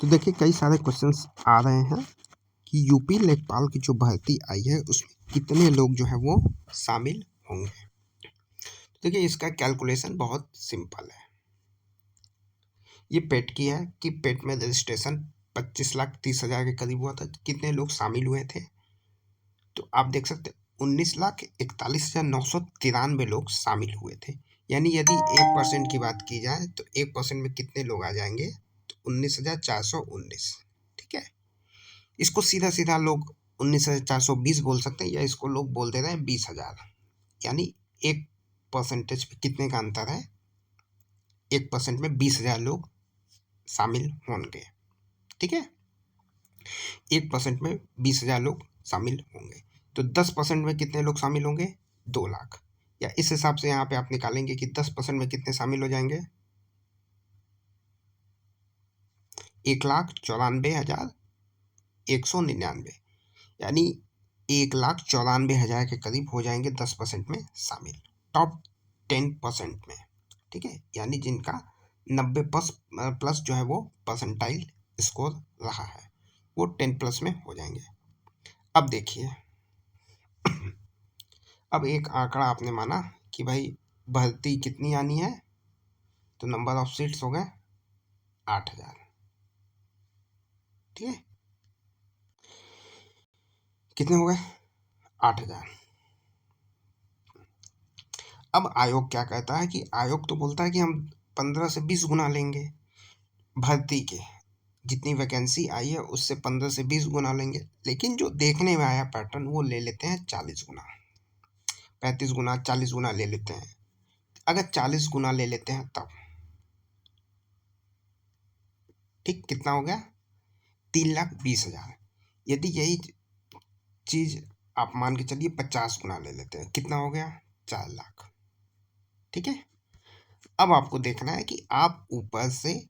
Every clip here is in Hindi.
तो देखिए कई सारे क्वेश्चंस आ रहे हैं कि यूपी लेखपाल की जो भर्ती आई है उसमें कितने लोग जो है वो शामिल होंगे। देखिए इसका कैलकुलेशन बहुत सिंपल है। ये पेट की है कि पेट में रजिस्ट्रेशन 25,30,000 के करीब हुआ था। कितने लोग शामिल हुए थे तो आप देख सकते 19,41,993 लोग शामिल हुए थे। यानी यदि 1% की बात की जाए तो 1% में कितने लोग आ जाएंगे तो 19,419। ठीक है, इसको सीधा सीधा लोग 19,420 बोल सकते हैं या इसको लोग बोल दे रहे हैं 20,000। यानी 1% पे कितने का अंतर है, 1% में 20,000 लोग शामिल होंगे। ठीक है, 1% में 20,000 लोग शामिल होंगे तो 10% में कितने लोग शामिल होंगे, 2 लाख। या इस हिसाब से यहाँ पे आप निकालेंगे कि 10% में कितने शामिल हो जाएंगे, 1,94,199। यानी 1,94,000 के करीब हो जाएंगे 10% में शामिल, टॉप 10% में। ठीक है, यानी जिनका 90 प्लस जो है वो परसेंटाइल स्कोर रहा है वो 10+ में हो जाएंगे। अब देखिए अब एक आंकड़ा आपने माना कि भाई भर्ती कितनी आनी है तो नंबर ऑफ सीट्स हो गए 8,000। ठीक है, कितने हो गए 8,000। अब आयोग क्या कहता है कि आयोग तो बोलता है कि हम 15 से 20 गुना लेंगे भर्ती के, जितनी वैकेंसी आई है उससे 15 से 20 गुना लेंगे। लेकिन जो देखने में आया पैटर्न वो ले लेते हैं 40 गुना, 35 गुना, 40 गुना ले लेते हैं। अगर 40 गुना ले लेते हैं तब ठीक कितना हो गया 3,20,000। यदि यही चीज आप मान के चलिए 50 गुना ले लेते हैं, कितना हो गया 4 लाख। ठीक है, अब आपको देखना है कि आप ऊपर से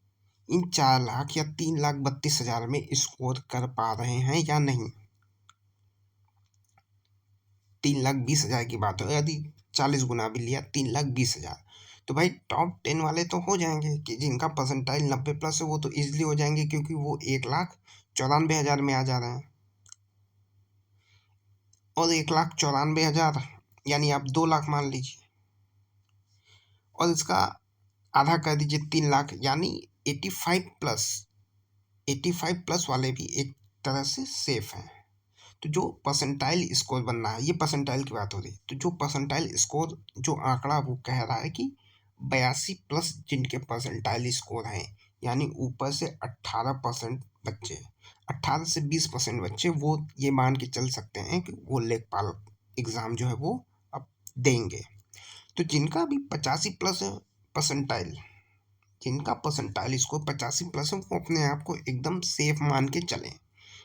इन 4 लाख या 3,32,000 में स्कोर कर पा रहे हैं या नहीं। 3,20,000 की बात हो, यदि 40 गुना भी लिया 3,20,000 तो भाई टॉप 10 वाले तो हो जाएंगे कि जिनका परसेंटाइल 90+ है वो तो इजीली हो जाएंगे क्योंकि वो 1,94,000 में आ जा रहे हैं। और 1,94,000 यानी आप 2 लाख मान लीजिए और इसका आधा कर दीजिए 3 लाख, यानी 85+ वाले भी एक तरह से सेफ हैं। तो जो परसेंटाइल स्कोर बनना है, ये परसेंटाइल की बात हो रही है, तो जो परसेंटाइल स्कोर जो आंकड़ा वो कह रहा है कि 82+ जिनके परसेंटाइल स्कोर हैं, यानी ऊपर से 18% बच्चे, 18 से 20% बच्चे वो ये मान के चल सकते हैं कि वो लेखपाल एग्ज़ाम जो है वो अब देंगे। तो जिनका भी 85+ परसेंटाइल, जिनका परसेंटाइल स्कोर 85+ है वो अपने आप को एकदम सेफ मान के चलें।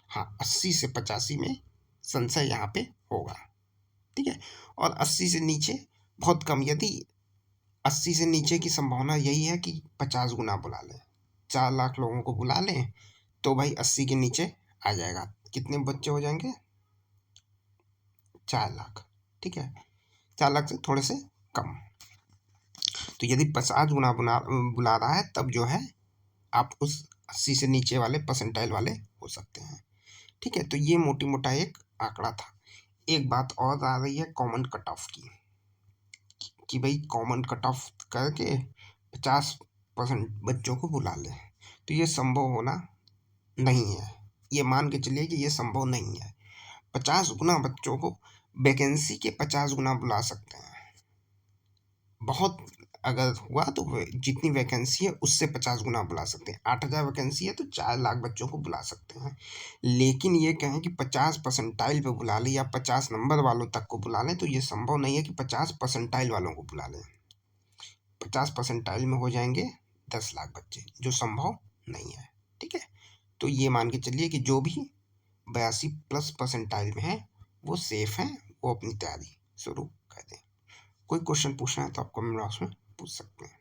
हाँ, 80 से 85 में संशय यहाँ पे होगा। ठीक है, और 80 से नीचे बहुत कम, यदि 80 से नीचे की संभावना यही है कि 50 गुना बुला लें, 4 लाख लोगों को बुला लें तो भाई 80 के नीचे आ जाएगा। कितने बच्चे हो जाएंगे 4 लाख। ठीक है, 4 लाख से थोड़े से कम। तो यदि 50 गुना बुला रहा है तब जो है आप उस 80 से नीचे वाले परसेंटाइल वाले हो सकते हैं। ठीक है, तो ये मोटी मोटा एक आंकड़ा था। एक बात और आ रही है कॉमन कट ऑफ की, कि भाई कॉमन कट ऑफ करके 50% बच्चों को बुला ले, तो ये संभव होना नहीं है। ये मान के चलिए कि ये संभव नहीं है। 50 गुना बच्चों को, वैकेंसी के 50 गुना बुला सकते हैं, बहुत अगर हुआ तो जितनी वैकेंसी है उससे 50 गुना बुला सकते हैं। 8,000 वैकेंसी है तो 4 लाख बच्चों को बुला सकते हैं। लेकिन ये कहें कि 50 परसेंटाइल पे बुला लें या 50 नंबर वालों तक को बुला लें तो ये संभव नहीं है कि 50 परसेंटाइल वालों को बुला लें। 50 परसेंटाइल में हो जाएंगे 10 लाख बच्चे, जो संभव नहीं है। ठीक है, तो ये मान के चलिए कि जो भी 82+ परसेंटाइल में है वो सेफ हैं, वो अपनी तैयारी शुरू कर दें। कोई क्वेश्चन पूछना है तो आप कमेंट बॉक्स में पूछ सकते हैं।